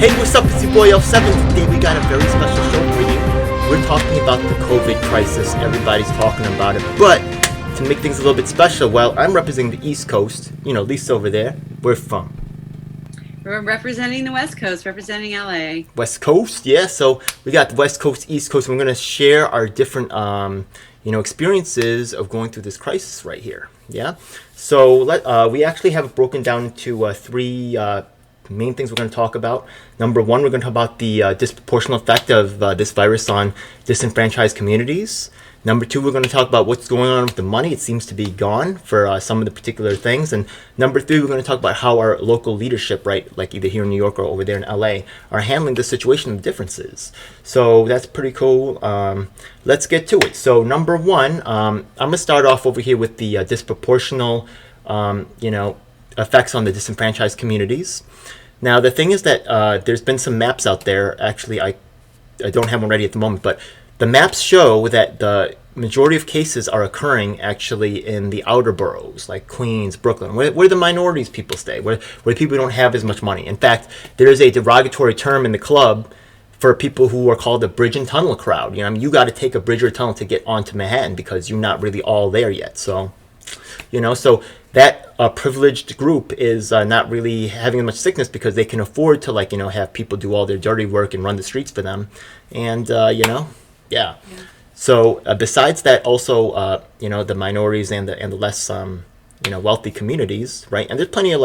Hey, what's up? It's your boy L7. Today we got a very special show for you. We're talking about the COVID crisis. Everybody's talking about it. But to make things a little bit special, well, I'm representing the East Coast. You know, Lisa over there. We're from We're representing the West Coast, representing LA. West Coast, yeah. So we got the West Coast, East Coast. And we're going to share our different, experiences of going through this crisis right here. Yeah. So we actually have it broken down into three main things we're going to talk about. Number one, we're going to talk about the disproportional effect of this virus on disenfranchised communities. Number two, we're going to talk about what's going on with the money. It seems to be gone for some of the particular things. And number three, we're going to talk about how our local leadership, right, like either here in New York or over there in LA, are handling the situation and the differences. So that's pretty cool. Let's get to it. So number one, I'm going to start off over here with the disproportional, effects on the disenfranchised communities. Now, the thing is that there's been some maps out there. Actually, I don't have one ready at the moment, but the maps show that the majority of cases are occurring actually in the outer boroughs, like Queens, Brooklyn, where the minorities people stay, where people don't have as much money. In fact, there is a derogatory term in the club for people who are called the bridge and tunnel crowd. You got to take a bridge or a tunnel to get onto Manhattan because you're not really all there yet. So that privileged group is not really having much sickness because they can afford to have people do all their dirty work and run the streets for them, and yeah. So besides that, also the minorities and the less wealthy communities, right? And there's plenty of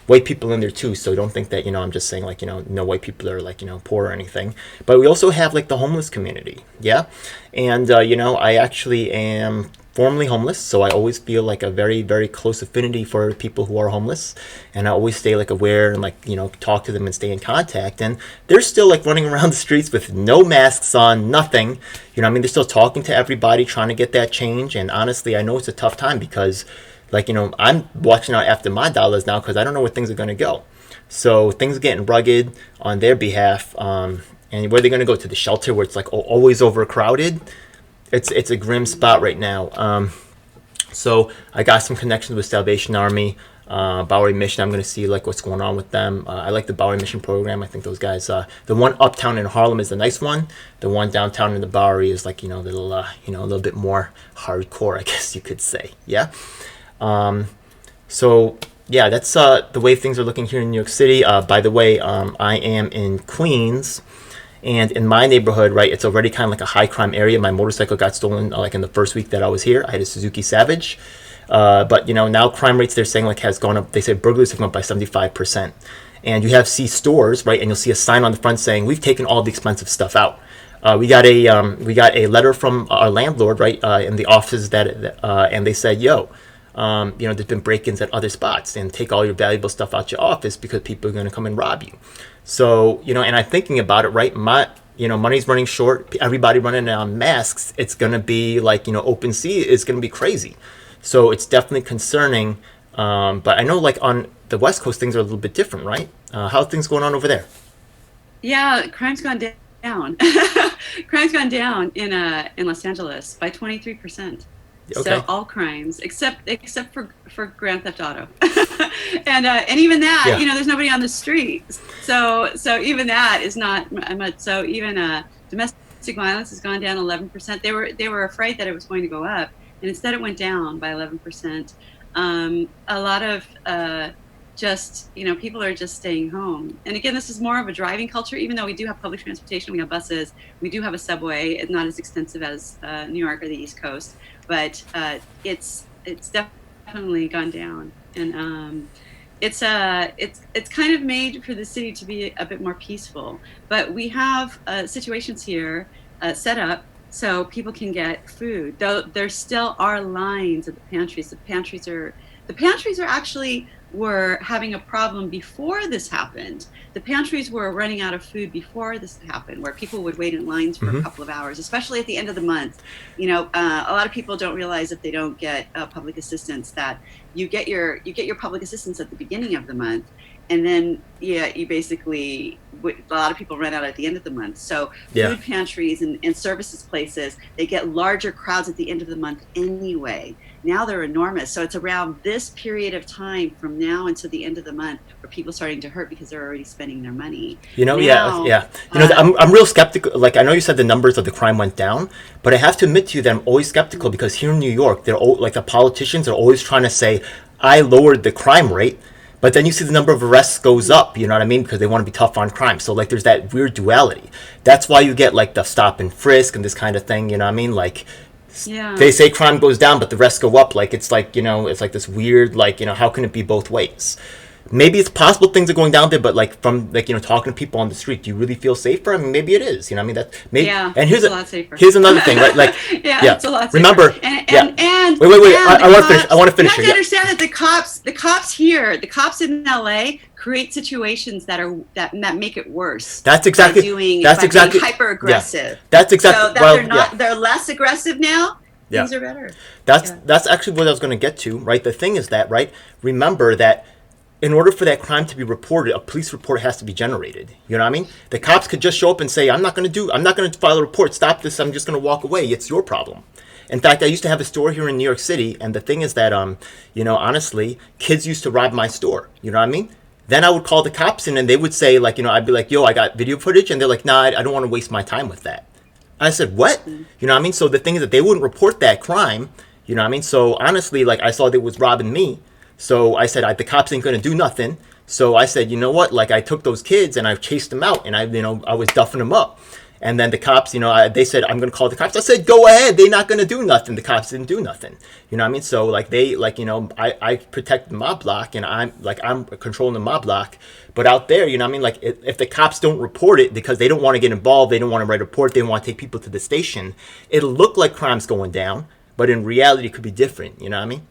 white people in there too. So don't think that I'm just saying no white people are poor or anything. But we also have the homeless community, yeah. And I actually am formerly homeless, so I always feel a very, very close affinity for people who are homeless, and I always stay aware and talk to them and stay in contact. And they're still running around the streets with no masks on, nothing. They're still talking to everybody, trying to get that change. And honestly, I know it's a tough time because I'm watching out after my dollars now because I don't know where things are going to go. So things are getting rugged on their behalf. And where they're going to go, to the shelter where it's always overcrowded. It's a grim spot right now. So I got some connections with Salvation Army, Bowery Mission. I'm going to see what's going on with them. I like the Bowery Mission program. I think those guys. The one uptown in Harlem is the nice one. The one downtown in the Bowery is a little bit more hardcore, I guess you could say. Yeah. So yeah, that's the way things are looking here in New York City. By the way, I am in Queens. And in my neighborhood, right, it's already kind of a high crime area. My motorcycle got stolen in the first week that I was here. I had a Suzuki Savage. But now crime rates, they're saying has gone up. They say burglaries have gone up by 75%. And you see stores, right, and you'll see a sign on the front saying, "We've taken all the expensive stuff out." We got a letter from our landlord, right, in the office and they said, there's been break-ins at other spots, and take all your valuable stuff out your office because people are going to come and rob you. So, and I'm thinking about it, right? Money's running short. Everybody running out of masks. It's going to be open sea. It's going to be crazy. So it's definitely concerning. But I know on the West Coast, things are a little bit different, right? How are things going on over there? Yeah, crime's gone down. Crime's gone down in Los Angeles by 23%. Okay. So all crimes except for Grand Theft Auto, and even that, yeah. There's nobody on the street. So even that is not much. So even domestic violence has gone down 11%. They were afraid that it was going to go up, and instead it went down by 11%. A lot of people are just staying home. And again, this is more of a driving culture. Even though we do have public transportation, we have buses, we do have a subway. It's not as extensive as New York or the East Coast. But it's definitely gone down, and it's kind of made for the city to be a bit more peaceful. But we have situations here set up so people can get food. Though there still are lines at the pantries. The pantries are actually were having a problem before this happened. The pantries were running out of food before this happened, where people would wait in lines for a couple of hours, especially at the end of the month. A lot of people don't realize if they don't get public assistance that you get your public assistance at the beginning of the month, and then you basically, a lot of people run out at the end of the month. So food pantries and services places, they get larger crowds at the end of the month anyway. Now they're enormous. So it's around this period of time from now until the end of the month where people are starting to hurt because they're already spending their money. Now, yeah. I'm real skeptical. Like, I know you said the numbers of the crime went down, but I have to admit to you that I'm always skeptical because here in New York, like the politicians are always trying to say, I lowered the crime rate. But then you see the number of arrests goes up, you know what I mean? Because they want to be tough on crime. So, like, there's that weird duality. That's why you get, like, the stop and frisk and this kind of thing, you know what I mean? Like, they say crime goes down, but the rest go up. Like, it's like, it's like this weird, like, how can it be both ways? Maybe it's possible things are going down there, but, like, from, like, talking to people on the street, do you really feel safer? I mean, maybe it is, you know what I mean? That maybe, yeah, and it's a lot safer. Here's another thing, right? Like, it's a lot safer. Remember, and wait, I want to finish. You have to understand that the cops in LA create situations that make it worse. That's exactly being hyper aggressive. Yeah, that's exactly. So they're less aggressive now. Yeah. Things are better. That's actually what I was going to get to, right? The thing is that, right? Remember that in order for that crime to be reported, a police report has to be generated. You know what I mean? The cops could just show up and say, I'm not going to file a report. Stop this. I'm just going to walk away. It's your problem. In fact, I used to have a store here in New York City, and the thing is that, honestly, kids used to rob my store. You know what I mean? Then I would call the cops in, and they would say, like, I'd be like, yo, I got video footage, and they're like, nah, I don't want to waste my time with that. I said, what? You know what I mean? So the thing is that they wouldn't report that crime. You know what I mean? So honestly, like, I saw they was robbing me. So I said, the cops ain't going to do nothing. So I said, you know what? Like, I took those kids and I chased them out and I was duffing them up. And then the cops, they said, I'm going to call the cops. I said, go ahead. They're not going to do nothing. The cops didn't do nothing. You know what I mean? So, like, I protect my block and I'm controlling the mob block. But out there, you know what I mean? Like, if the cops don't report it because they don't want to get involved, they don't want to write a report, they don't want to take people to the station, it'll look like crime's going down. But in reality, it could be different. You know what I mean?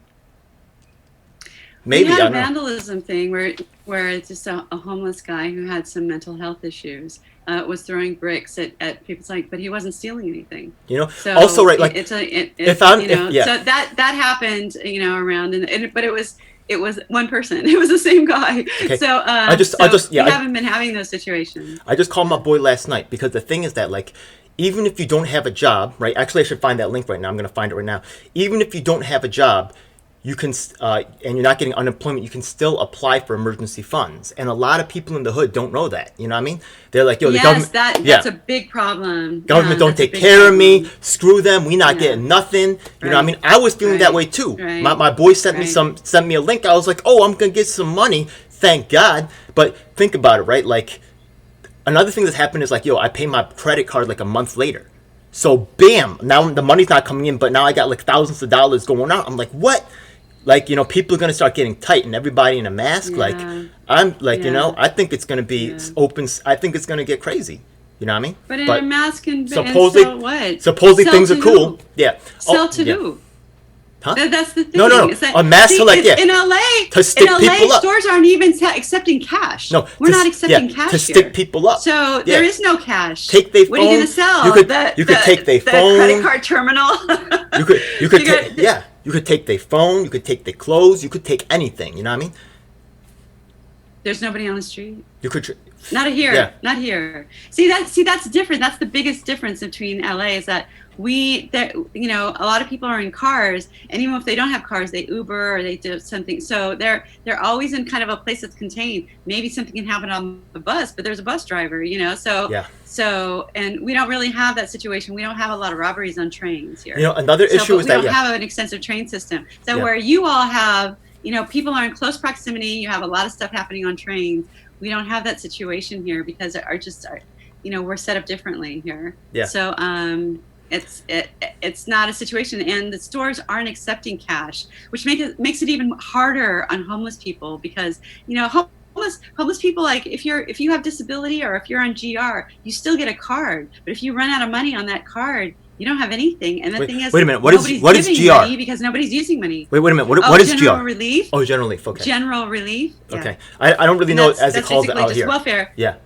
Maybe we had a vandalism thing where it's just a homeless guy who had some mental health issues was throwing bricks at people's but he wasn't stealing anything. So also right, like so that happened around but it was one person. It was the same guy. Okay. So we haven't been having those situations. I just called my boy last night because the thing is that, like, even if you don't have a job, right? Actually, I should find that link right now. I'm going to find it right now. Even if you don't have a job, you can, and you're not getting unemployment, you can still apply for emergency funds. And a lot of people in the hood don't know that. You know what I mean? They're like, yo, the government. That's a big problem. Government don't take care of me. Screw them. We not getting nothing. You know what I mean? I was feeling that way too. Right. My boy sent me a link. I was like, oh, I'm going to get some money. Thank God. But think about it, right? Like, another thing that's happened is like, yo, I pay my credit card like a month later. So, bam, now the money's not coming in, but now I got like thousands of dollars going out. I'm like, what? Like, people are going to start getting tight and everybody in a mask. Like, I'm like, I think it's going to be open. I think it's going to get crazy. You know what I mean? But in a mask and supposedly, so what? Supposedly things are cool. Yeah. Sell to who? Huh? That's the thing. No. A mask to, like, in LA, to stick people up. Stores aren't even accepting cash. No, we're not accepting cash to stick people up. So there is no cash. Take their phone. What are you going to sell? You could take their phone. The credit card terminal. You could take their phone. You could take their clothes. You could take anything. You know what I mean? There's nobody on the street. You could. Not here. Yeah. Not here. See, that's different. That's the biggest difference between LA is that a lot of people are in cars, and even if they don't have cars, they Uber or they do something. So they're always in kind of a place that's contained. Maybe something can happen on the bus, but there's a bus driver, So and we don't really have that situation. We don't have a lot of robberies on trains here. Another issue is that we don't have an extensive train system. So where you all have, people are in close proximity. You have a lot of stuff happening on trains. We don't have that situation here because we're set up differently here. Yeah. So it's not a situation, and the stores aren't accepting cash, which makes it even harder on homeless people because homeless people, like if you have disability or if you're on GR, you still get a card, but if you run out of money on that card, you don't have anything. And the thing is, wait a minute, what is GR? Because nobody's using money. Wait a minute, what is GR? General relief. Oh, general relief. Okay. General relief. Yeah. Okay, I don't really know as it calls it out here. Welfare. Yeah.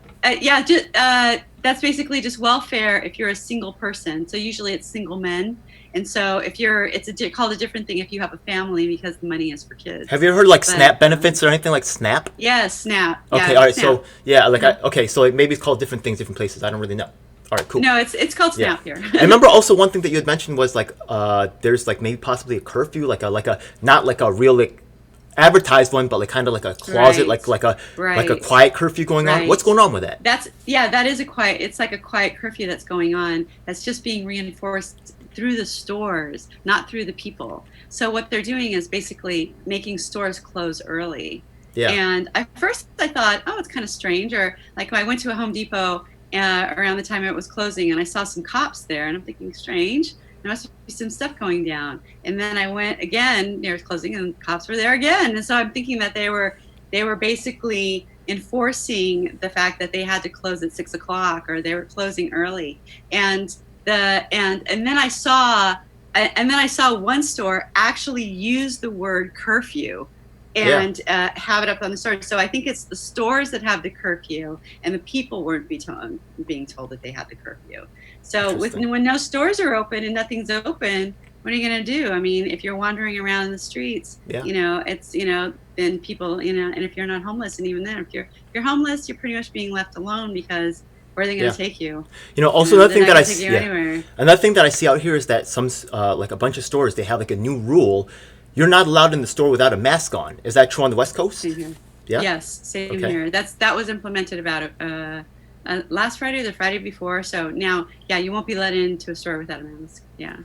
That's basically just welfare if you're a single person. So usually it's single men. And so if it's called a different thing if you have a family because the money is for kids. Have you ever heard SNAP benefits or anything like SNAP? Yeah, SNAP. Okay, all right. SNAP. So maybe it's called different things, different places. I don't really know. All right, cool. No, it's called Yeah. Snap here. I remember also one thing that you had mentioned was like there's like maybe possibly a curfew, like a not like a real like advertised one, but like kind of like a closet, Right. like a Right. quiet curfew going on. What's Right. going on with that? That is a quiet. It's like a quiet curfew that's going on. That's just being reinforced through the stores, not through the people. So what they're doing is basically making stores close early. Yeah. And at first I thought, oh, it's kind of strange. Or like I went to a Home Depot around the time it was closing, and I saw some cops there, and I'm thinking, strange. There must be some stuff going down. And then I went again near closing, and cops were there again. And so I'm thinking that they were basically enforcing the fact that they had to close at 6 o'clock, or they were closing early. And then I saw one store actually use the word curfew and have it up on the store. So I think it's the stores that have the curfew, and the people weren't being told that they had the curfew. So when no stores are open and nothing's open, what are you going to do? I mean, if you're wandering around in the streets, it's, then people, and if you're not homeless, and even then, if you're homeless, you're pretty much being left alone, because where are they going to take you? Also another thing that another thing that I see out here is that some like a bunch of stores, they have like a new rule. You're not allowed in the store without a mask on. Is that true on the West Coast? Same here. Yeah. Yes, same here. That was implemented about last Friday or the Friday before. So now, you won't be let into a store without a mask. Yeah.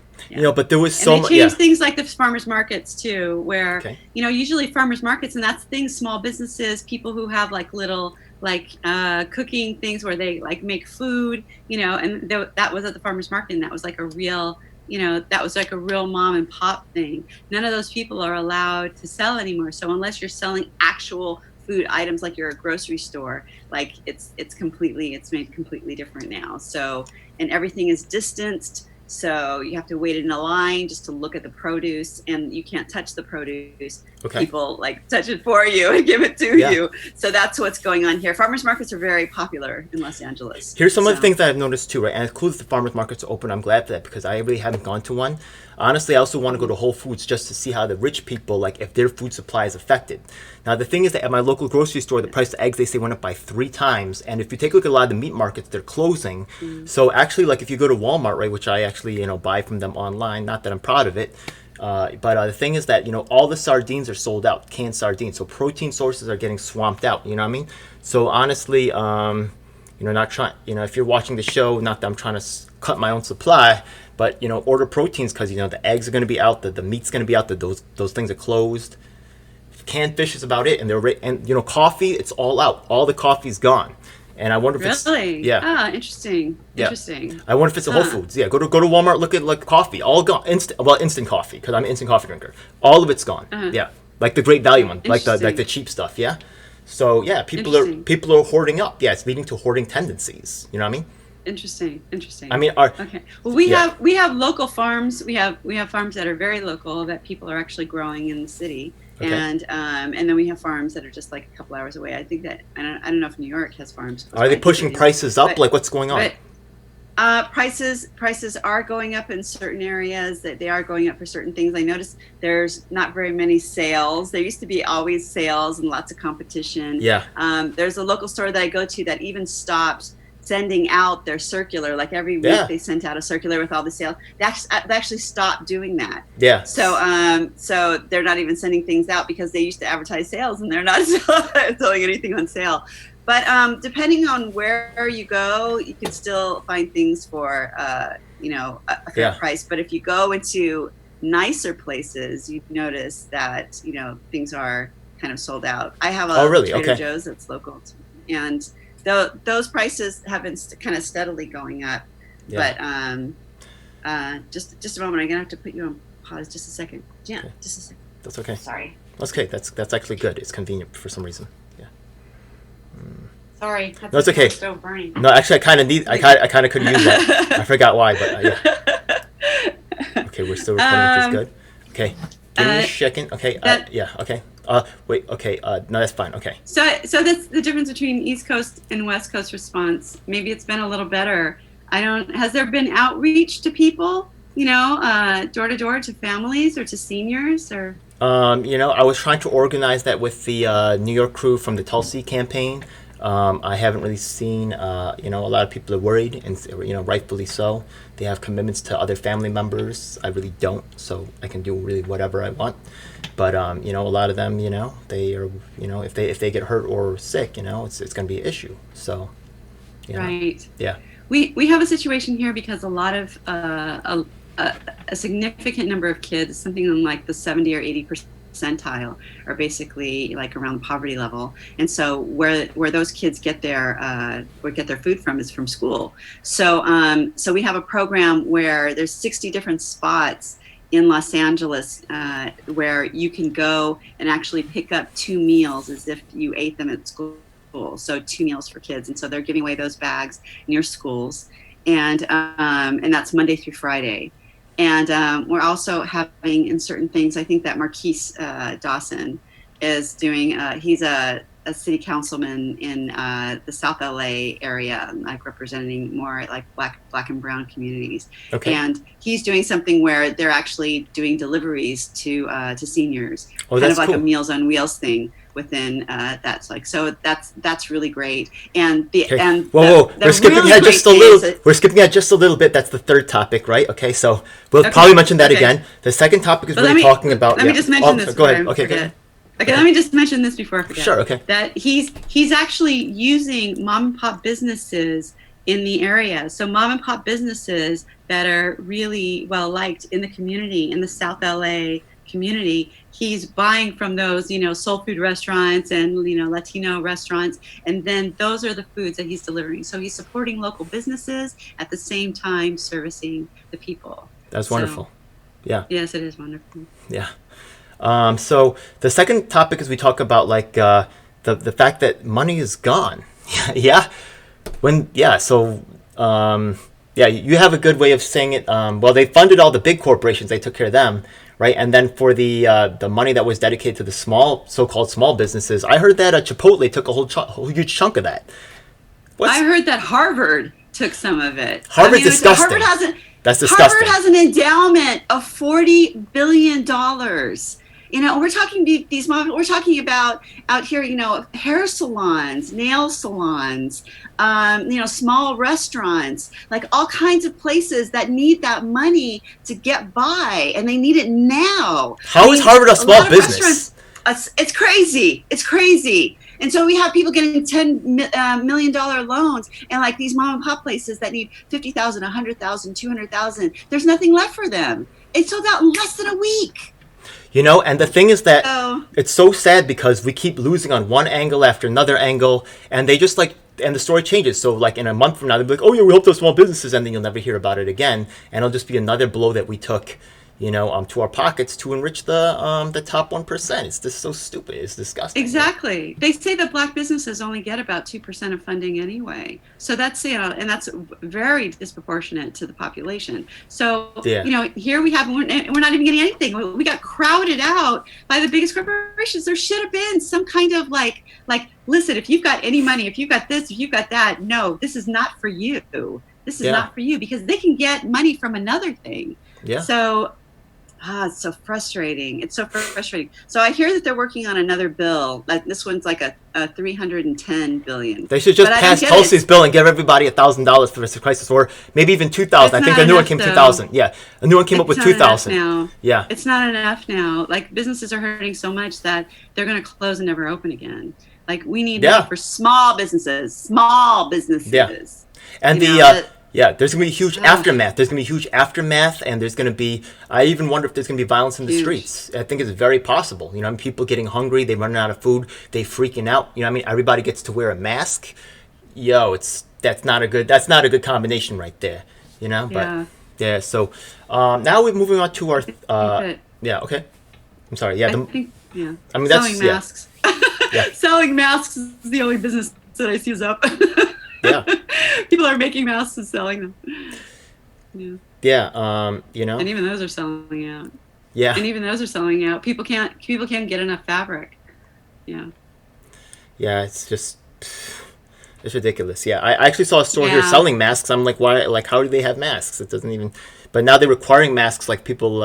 But there was and so they much. changed things like the farmers markets too, where usually farmers markets, and that's things, small businesses, people who have like little cooking things where they like make food, and that was at the farmers market, and that was like a real. That was like a real mom and pop thing. None of those people are allowed to sell anymore. So unless you're selling actual food items, like you're a grocery store, like it's made completely different now. So, and everything is distanced. So you have to wait in a line just to look at the produce, and you can't touch the produce. People like touch it for you and give it to you. So that's what's going on here. Farmers markets are very popular in Los Angeles. Here's some of the things that I've noticed too, right? And it's cool that the farmers markets are open. I'm glad for that, because I really haven't gone to one. Honestly, I also want to go to Whole Foods just to see how the rich people, like if their food supply is affected. Now, the thing is that at my local grocery store, the price of eggs, they say, went up by 3 times. And if you take a look at a lot of the meat markets, they're closing. So actually, like if you go to Walmart, right, which I actually, buy from them online, not that I'm proud of it, but the thing is that, all the sardines are sold out, canned sardines. So protein sources are getting swamped out, you know what I mean? So honestly, not trying, if you're watching the show, not that I'm trying to cut my own supply, but, order proteins, because, the eggs are going to be out, the meat's going to be out, those things are closed. Canned fish is about it. And coffee, it's all out. All the coffee's gone. And I wonder if it's interesting. Interesting. I wonder if it's a Whole Foods. Yeah, go to Walmart, look at like coffee, all gone. Instant coffee, because I'm an instant coffee drinker. All of it's gone. Yeah, like the Great Value one, like the cheap stuff. Yeah. So people are hoarding up. Yeah, it's leading to hoarding tendencies. You know what I mean? Interesting. I mean, okay. Well, we have local farms. We have farms that are very local that people are actually growing in the city. Okay. And then we have farms that are just like a couple hours away. I think that I don't know if New York has farms. Are they pushing prices up? Like what's going on? Prices are going up in certain areas. That they are going up for certain things. I noticed there's not very many sales. There used to be always sales and lots of competition. Yeah. There's a local store that I go to that even stopped sending out their circular. Like every week they sent out a circular with all the sales. They actually stopped doing that. Yeah. So they're not even sending things out, because they used to advertise sales, and they're not selling anything on sale. But depending on where you go, you can still find things for a fair price. But if you go into nicer places, you notice that things are kind of sold out. I have a Trader Joe's that's local, and those prices have been kind of steadily going up. But just a moment, I'm gonna have to put you on pause just a second. Yeah, just a second. That's okay. Sorry. That's okay. That's actually good. It's convenient for some reason. Yeah. Sorry. No, it's okay. Stove burning. No, actually, I kind of could use that. I forgot why, but yeah. Okay, we're still recording, which is good. Okay, give me a second. Okay. Okay. Wait. Okay. No, that's fine. Okay. So that's the difference between East Coast and West Coast response. Maybe it's been a little better. Has there been outreach to people? Door to door to families or to seniors or? I was trying to organize that with the New York crew from the Tulsi campaign. I haven't really seen, a lot of people are worried, and rightfully so. They have commitments to other family members. I really don't, so I can do really whatever I want. But a lot of them, they are, if they get hurt or sick, it's going to be an issue. So, Right. Yeah. We have a situation here because a lot of a significant number of kids, something like the 70 or 80 percentile, are basically like around the poverty level, and so where those kids get their food from is from school. So we have a program where there's 60 different spots in Los Angeles where you can go and actually pick up 2 meals as if you ate them at school. So 2 meals for kids, and so they're giving away those bags near schools, and that's Monday through Friday. And we're also having in certain things, I think that Marquise Dawson is doing, he's a city councilman in the South LA area, like representing more like black and brown communities. Okay. And he's doing something where they're actually doing deliveries to seniors, Oh, kind of like cool. a Meals on Wheels thing within that's like, so that's really great. And the Okay. and Whoa! the We're skipping really ahead just a great little. thing is We're skipping ahead just a little bit. That's the third topic, right? Okay, so we'll Okay, probably mention that okay. again. The second topic is But really talking about. Let me just mention this. Go ahead. before I Okay. forget. Go Okay, let me just mention this before I forget. Sure. Okay. That he's actually using mom and pop businesses in the area. So mom and pop businesses that are really well liked in the community, in the South LA community. He's buying from those, soul food restaurants and, Latino restaurants. And then those are the foods that he's delivering. So he's supporting local businesses at the same time servicing the people. That's wonderful. Yeah. Yes, it is wonderful. Yeah. So the second topic is we talk about like the fact that money is gone. Yeah. You have a good way of saying it. Well, they funded all the big corporations; they took care of them, right? And then for the money that was dedicated to the so-called small businesses, I heard that Chipotle took a whole huge chunk of that. I heard that Harvard took some of it. Harvard's disgusting. That's disgusting. Harvard has an endowment of $40 billion. We're talking we're talking about out here, hair salons, nail salons, small restaurants, like all kinds of places that need that money to get by, and they need it now. How is Harvard a small business? It's crazy. It's crazy. And so we have people getting $10 million loans, and like these mom and pop places that need $50,000, $100,000, $200,000. There's nothing left for them. It sold out in less than a week. And the thing is that it's so sad because we keep losing on one angle after another angle, and they just and the story changes. So like in a month from now, they'll be like, oh yeah, we helped those small businesses, and then you'll never hear about it again. And it'll just be another blow that we took, to our pockets to enrich the top 1%. It's just so stupid. It's disgusting. Exactly. They say that black businesses only get about 2% of funding anyway. So that's, and that's very disproportionate to the population. So, here we have, we're not even getting anything. We got crowded out by the biggest corporations. There should have been some kind of like, listen, if you've got any money, if you've got this, if you've got that, no, this is not for you. This is not for you, because they can get money from another thing. Yeah. So, it's so frustrating. It's so frustrating. So I hear that they're working on another bill. Like this one's like a $310 billion. They should just pass Tulsi's bill and give everybody $1,000 for the crisis, or maybe even $2,000. I think a new one came $2,000. Yeah, a new one came up with $2,000 now. Yeah, it's not enough now. Like businesses are hurting so much that they're going to close and never open again. Like we need money for small businesses. Yeah, and there's going to be huge aftermath. There's going to be huge aftermath, and there's going to be, I even wonder if there's going to be violence in the streets. I think it's very possible. People getting hungry, they running out of food, they freaking out. Everybody gets to wear a mask. That's not a good combination right there. But yeah. So now we're moving on to our okay. I'm sorry. Selling masks. Selling masks is the only business that I see is up. Yeah. People are making masks and selling them. Yeah. And even those are selling out. Yeah. And even those are selling out. People can't get enough fabric. Yeah. Yeah, it's ridiculous. Yeah. I actually saw a store here selling masks. I'm like, why? Like, how do they have masks? It doesn't even. But now they're requiring masks. Like people,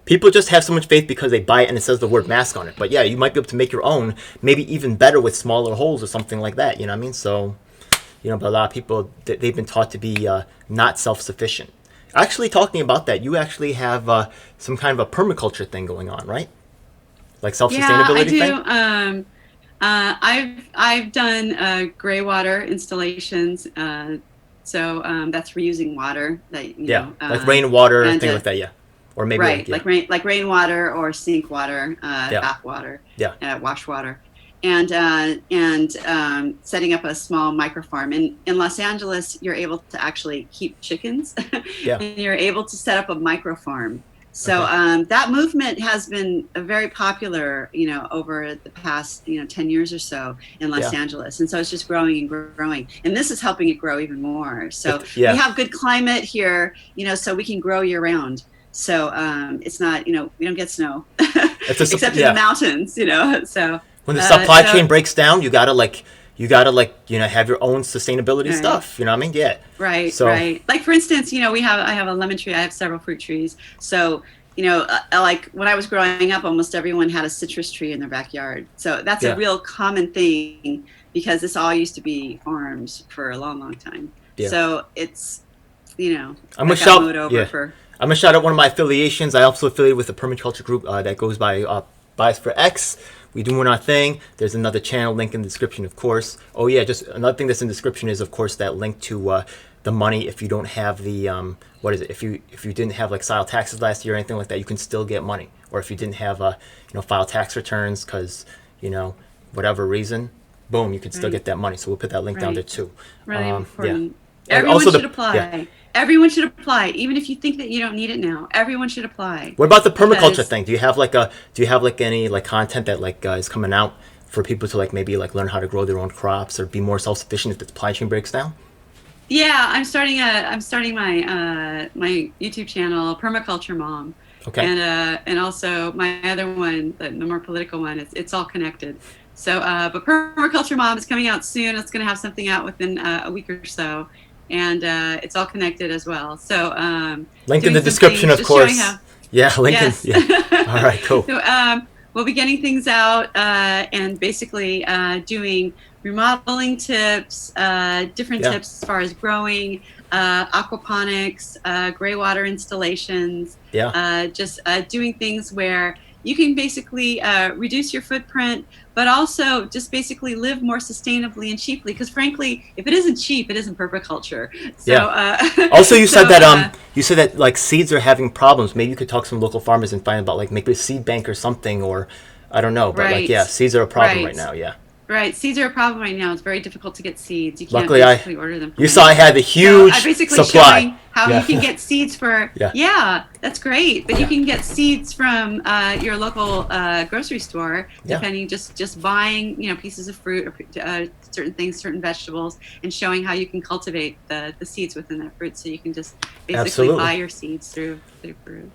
People just have so much faith because they buy it and it says the word mask on it. But yeah, you might be able to make your own, maybe even better with smaller holes or something like that. You know what I mean? So, but a lot of people, they've been taught to be not self-sufficient. Actually, talking about that, you actually have some kind of a permaculture thing going on, right? Like self-sustainability thing? I've done gray water installations. So that's reusing water that like rainwater, things like that, yeah. Or maybe like rainwater or sink water, bath water, wash water, and setting up a small microfarm. In Los Angeles, you're able to actually keep chickens, and you're able to set up a microfarm. So that movement has been very popular, over the past 10 years or so in Los Angeles, and so it's just growing and growing, and this is helping it grow even more. So we have good climate here, so we can grow year round. So it's not, we don't get snow except in the mountains, So when the supply chain breaks down, you gotta have your own sustainability stuff. You know what I mean? Yeah. Right. So, right. Like for instance, I have a lemon tree. I have several fruit trees. So like when I was growing up, almost everyone had a citrus tree in their backyard. So that's a real common thing because this all used to be farms for a long, long time. Yeah. So it's I'm gonna shout out one of my affiliations. I also affiliate with the Permaculture group that goes by Bias for X. We doing our thing. There's another channel link in the description, of course. Oh yeah, just another thing that's in the description is, of course, that link to the money. If you don't have the what is it? If you didn't have like file taxes last year or anything like that, you can still get money. Or if you didn't have file tax returns because whatever reason, boom, you can still get that money. So we'll put that link down there too. Really important. Everyone should apply. Yeah. Everyone should apply, even if you think that you don't need it now. Everyone should apply. What about the permaculture thing? Do you have any content that is coming out for people to maybe learn how to grow their own crops or be more self-sufficient if the supply chain breaks down? Yeah, I'm starting my my YouTube channel, Permaculture Mom. Okay. And also my other one, the more political one. It's all connected. So, but Permaculture Mom is coming out soon. It's going to have something out within a week or so. And it's all connected as well. So link in the description, of course. Link in. Yeah. All right, cool. So we'll be getting things out and basically doing remodeling tips, different tips as far as growing, aquaponics, gray water installations. Just doing things where you can basically reduce your footprint, but also just basically live more sustainably and cheaply. Because frankly, if it isn't cheap, it isn't permaculture. So, also, you said that seeds are having problems. Maybe you could talk to some local farmers and find about maybe a seed bank or something, or I don't know. But seeds are a problem right now. Yeah. Right, seeds are a problem right now. It's very difficult to get seeds. You can't Luckily, order them. You saw I had a huge supply. Showing how you can get seeds for. That's great. But you can get seeds from your local grocery store, depending just buying pieces of fruit or certain things, certain vegetables, and showing how you can cultivate the seeds within that fruit. So you can just basically buy your seeds through food.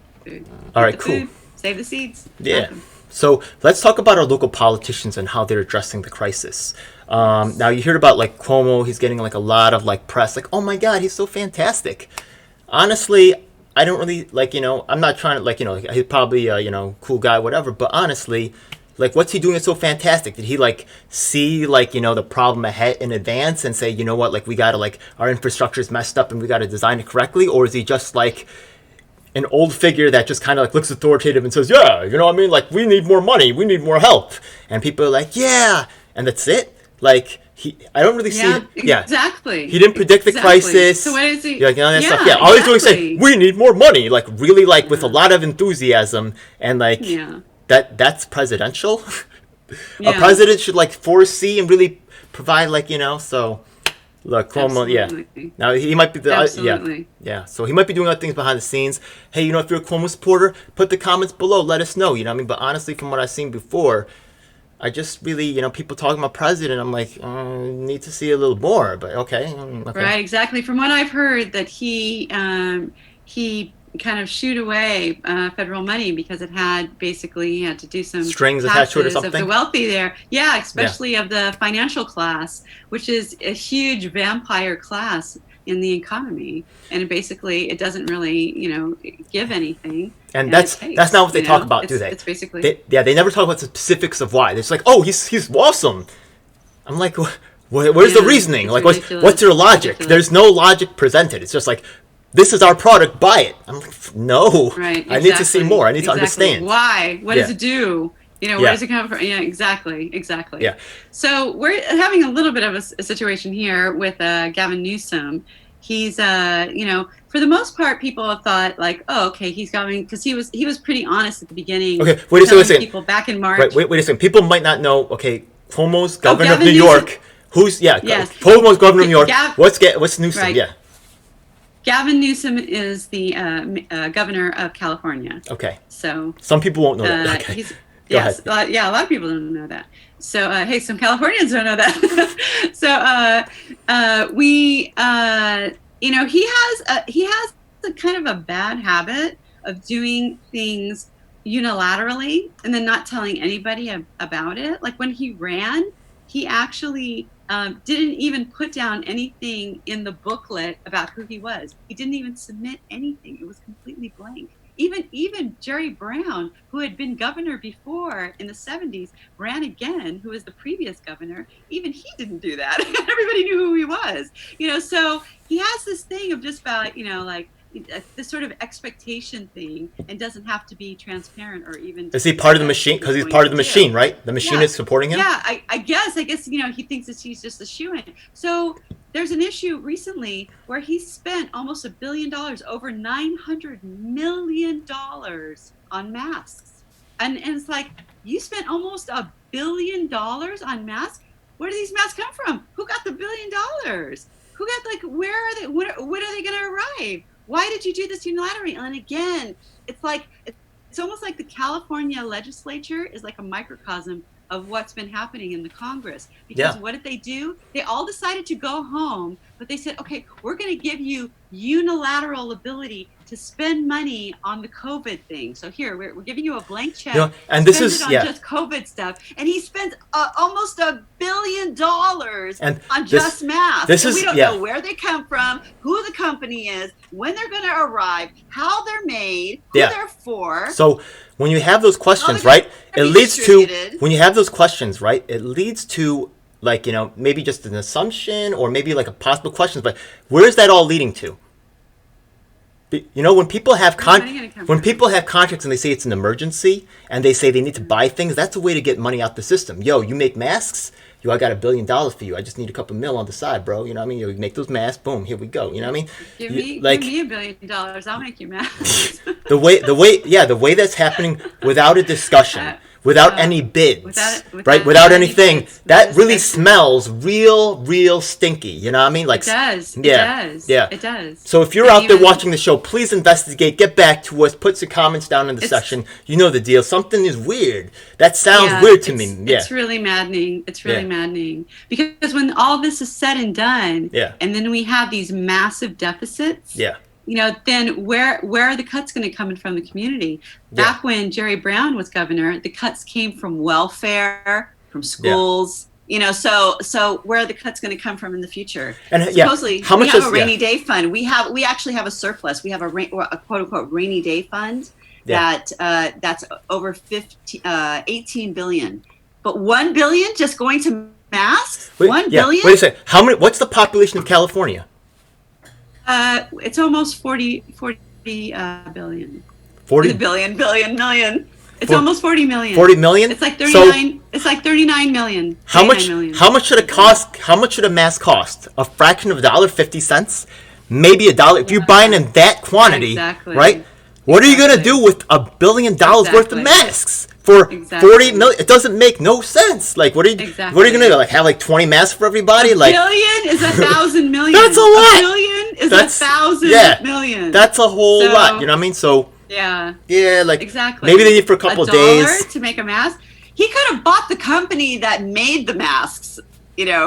All right, cool. Food, save the seeds. Yeah. So let's talk about our local politicians and how they're addressing the crisis. Now you heard about Cuomo. He's getting a lot of press. Oh my God, he's so fantastic. Honestly, I don't really I'm not trying to he's probably a cool guy, whatever. But honestly, what's he doing that's so fantastic? Did he see the problem ahead in advance and say, you know what, we gotta our infrastructure is messed up and we gotta design it correctly, or is he just an old figure that just kind of looks authoritative and says, we need more money, we need more help, and people are yeah, and that's it. I don't really see it. Exactly. He didn't predict the crisis. So what is he? That stuff. Yeah, all he's doing is saying we need more money, really with a lot of enthusiasm, and that's presidential. A president should foresee and really provide so. Look, Cuomo, Now he might be so he might be doing other things behind the scenes. Hey, if you're a Cuomo supporter, put the comments below. Let us know. You know what I mean? But honestly, from what I've seen before, I just really, people talking about president, I'm need to see a little more. But okay. Right, exactly. From what I've heard, that he kind of shooed away federal money because it had basically had to do some strings attached to it or something of the wealthy there, especially of the financial class, which is a huge vampire class in the economy, and basically it doesn't really, give anything. And that's not what they talk about, do they? It's basically they never talk about the specifics of why. It's like, oh, he's awesome. I'm like, where's the reasoning? Like, what's your logic? There's no logic presented. It's just like, this is our product, buy it. I'm like, no, right, exactly. I need to see more. I need to understand. Why? What does it do? Where does it come from? Yeah, exactly. Yeah. So we're having a little bit of a situation here with Gavin Newsom. He's, for the most part, people have thought like, oh, okay, he's going, because he was pretty honest at the beginning. Okay, wait a second. People back in March. Right, wait a second. People might not know. Okay, Cuomo's governor of New Newsom. York. Who's Yes. Cuomo's governor of New York. What's Newsom? Right. Yeah. Gavin Newsom is the governor of California. Okay. So some people won't know that. Okay. Go ahead. A lot of people don't know that. So hey, some Californians don't know that. So he has a kind of a bad habit of doing things unilaterally and then not telling anybody about it. Like when he ran, he actually didn't even put down anything in the booklet about who he was. He didn't even submit anything. It was completely blank. Even Jerry Brown, who had been governor before in the 70s, ran again, who was the previous governor. Even he didn't do that. Everybody knew who he was. So he has this thing of just about, like this sort of expectation thing, and doesn't have to be transparent or even. Is he part of the machine? Because he's part of the machine, right? The machine is supporting him? Yeah, I guess, he thinks that he's just a shoo-in. So there's an issue recently where he spent almost $1 billion, over $900 million on masks. And it's like, you spent almost $1 billion on masks? Where do these masks come from? Who got the $1 billion? Who got, where are they? When are they going to arrive? Why did you do this unilaterally? And again, it's almost like the California legislature is like a microcosm of what's been happening in the Congress. Because what did they do? They all decided to go home, but they said, okay, we're going to give you unilateral ability to spend money on the COVID thing. So here, we're giving you a blank check. And this is just COVID stuff. And he spent almost $1 billion on just masks. We don't know where they come from, who the company is, when they're going to arrive, how they're made, who they're for. So when you have those questions, right, it leads to, when you have those questions, right, it leads to maybe just an assumption or maybe like a possible question, but where is that all leading to? When people have contracts and they say it's an emergency and they say they need to buy things, that's a way to get money out the system. You make masks? I got $1 billion for you. I just need a couple mil on the side, bro. You know what I mean? You make those masks, boom, here we go. You know what I mean? Give me $1 billion, I'll make you masks. the way that's happening without a discussion. Without any bids, without anything, that really smells real stinky. You know what I mean? It does. It does. So if you're out there watching the show, please investigate. Get back to us. Put some comments down in the section. You know the deal. Something is weird. That sounds weird to me. Yeah. It's really maddening. It's really maddening because when all this is said and done, and then we have these massive deficits. Then where are the cuts going to come in from the community? Back when Jerry Brown was governor, the cuts came from welfare, from schools. So where are the cuts going to come from in the have a rainy day fund. We actually have a surplus. We have a quote unquote rainy day fund that's over 18 billion. But 1 billion just going to masks? 1 billion? Wait a second. What's the population of California? It's almost 40 billion. 40 million. It's almost 40 million. 40 million? It's like 39. It's like 39 million. How much should it cost? How much should a mask cost? A fraction of $1.50? Maybe $1 if you're buying in that quantity, right? What are you going to do with $1 billion worth of masks for 40 million? It doesn't make no sense. Like, what are you going to do? Like, have 20 masks for everybody? A billion is 1,000 million. That's a lot. A billion is 1,000 million. That's a whole lot. You know what I mean? So maybe they need for a couple of days to make a mask. He could have bought the company that made the masks,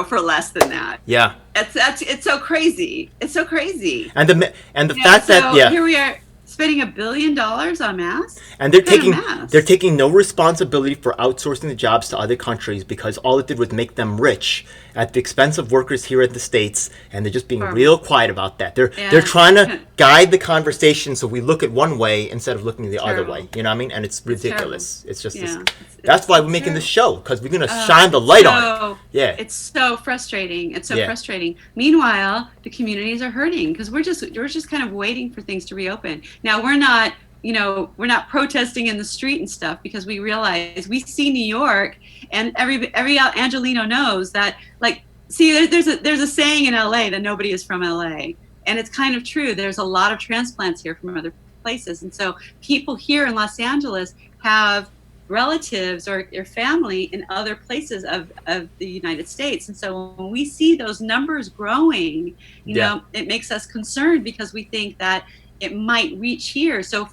for less than that. Yeah. It's so crazy. It's so crazy. And the fact that here we are. spending $1 billion on masks? And What kind of masks? they're taking no responsibility for outsourcing the jobs to other countries because all it did was make them rich at the expense of workers here in the States, and they're just being real quiet about that. They're trying to guide the conversation so we look at one way instead of looking the other way. You know what I mean? And it's ridiculous. It's just this. That's why we're making this show, because we're gonna shine the light on it. Yeah. It's so frustrating. It's so frustrating. Meanwhile, the communities are hurting because we're just kind of waiting for things to reopen. Now we're not protesting in the street and stuff because we realize we see New York, and every Angelino knows that, like, see, there's a saying in LA that nobody is from LA, and it's kind of true. There's a lot of transplants here from other places, and so people here in Los Angeles have relatives or family in other places of the United States. And so when we see those numbers growing, you know, it makes us concerned because we think that it might reach here. So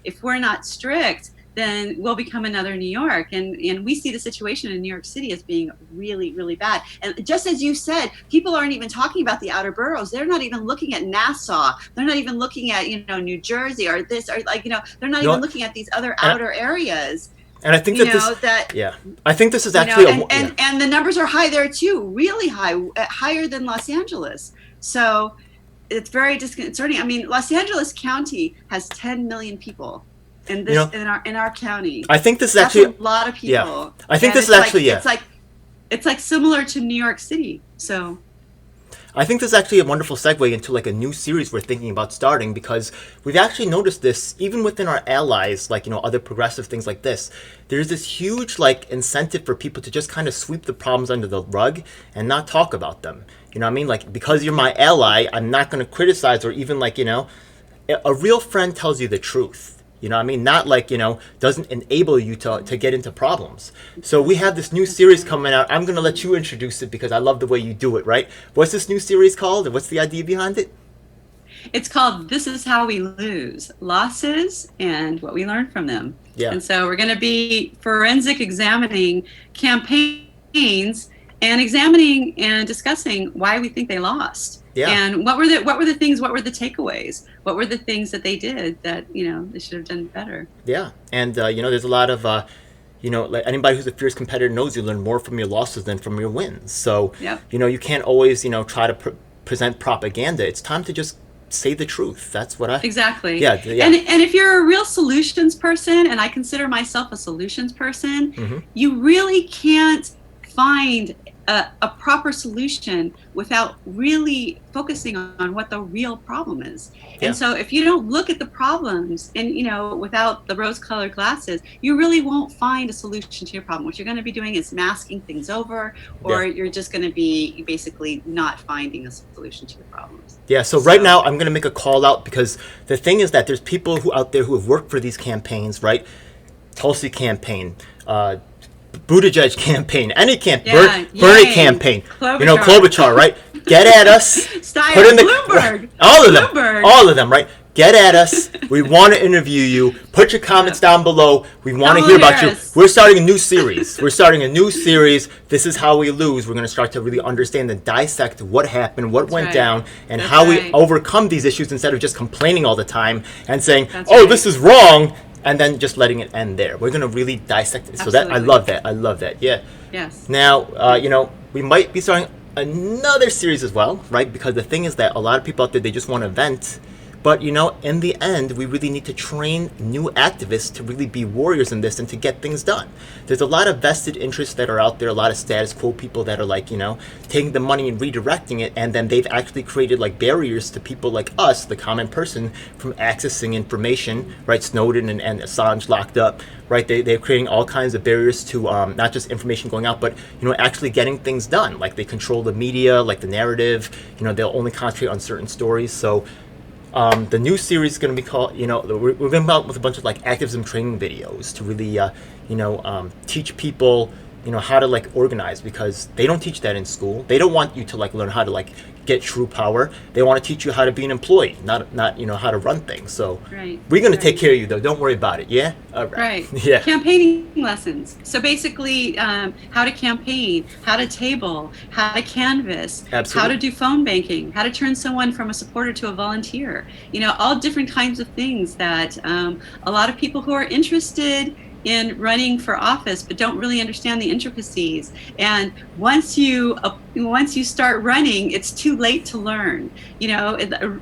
if we're not strict, then we'll become another New York. And we see the situation in New York City as being really, really bad. And just as you said, people aren't even talking about the outer boroughs. They're not even looking at Nassau. They're not even looking at, New Jersey or this, or they're not even looking at these other outer areas. And I think I think this is actually and the numbers are high there too, really high, higher than Los Angeles. So it's very disconcerting. I mean, Los Angeles County has 10 million people. In this, in our county, I think this is actually a lot of people. Yeah, I think this is actually it's like similar to New York City. So I think this is actually a wonderful segue into like a new series we're thinking about starting, because we've actually noticed this even within our allies, like other progressive things like this. There's this huge like incentive for people to just kind of sweep the problems under the rug and not talk about them. You know what I mean? Like, because you're my ally, I'm not going to criticize, or even like a real friend tells you the truth. You know what I mean? Not like, doesn't enable you to get into problems. So we have this new series coming out. I'm going to let you introduce it because I love the way you do it, right? What's this new series called, and what's the idea behind it? It's called This Is How We Lose, Losses and What We Learn from Them. Yeah. And so we're going to be forensic examining campaigns and examining and discussing why we think they lost. Yeah. And what were the things, what were the takeaways? What were the things that they did that, they should have done better? Yeah. And, there's a lot of, like anybody who's a fierce competitor knows you learn more from your losses than from your wins. So, you can't always, try to present propaganda. It's time to just say the truth. That's what Exactly. Yeah. And if you're a real solutions person, and I consider myself a solutions person, you really can't find a proper solution without really focusing on what the real problem is. Yeah. And so if you don't look at the problems and, without the rose-colored glasses, you really won't find a solution to your problem. What you're going to be doing is masking things over, or you're just going to be basically not finding a solution to your problems. Yeah, so right now I'm going to make a call out, because the thing is that there's people out there who have worked for these campaigns, right? Tulsi campaign, Buttigieg campaign, any campaign, Bernie campaign, Klobuchar, right? Get at us. Put in the Bloomberg. All of them, right? Get at us. We want to interview you. Put your comments down below. We want to hear about you. We're starting a new series. This is how we lose. We're going to start to really understand and dissect what happened, what went down, and how we overcome these issues instead of just complaining all the time and saying, this is wrong, and then just letting it end there. We're going to really dissect it. So I love that. Yeah. Yes. Now, we might be starting another series as well, right? Because the thing is that a lot of people out there, they just want to vent. But, in the end, we really need to train new activists to really be warriors in this and to get things done. There's a lot of vested interests that are out there, a lot of status quo people that are like, taking the money and redirecting it, and then they've actually created like barriers to people like us, the common person, from accessing information, right? Snowden and Assange locked up, right? They're creating all kinds of barriers to not just information going out, but, actually getting things done. Like they control the media, like the narrative, they'll only concentrate on certain stories. So the new series is going to be called, we're going to come out with a bunch of like activism training videos to really, teach people, how to like organize, because they don't teach that in school. They don't want you to like learn how to like get true power. They want to teach you how to be an employee, not how to run things. So Right. we're going to Right. take care of you though. Don't worry about it. Yeah. All right. Right. Yeah. Campaigning lessons. So basically, how to campaign, how to table, how to canvass, Absolutely. how to do phone banking, how to turn someone from a supporter to a volunteer. All different kinds of things that a lot of people who are interested in running for office but don't really understand the intricacies. And once you start running, it's too late to learn.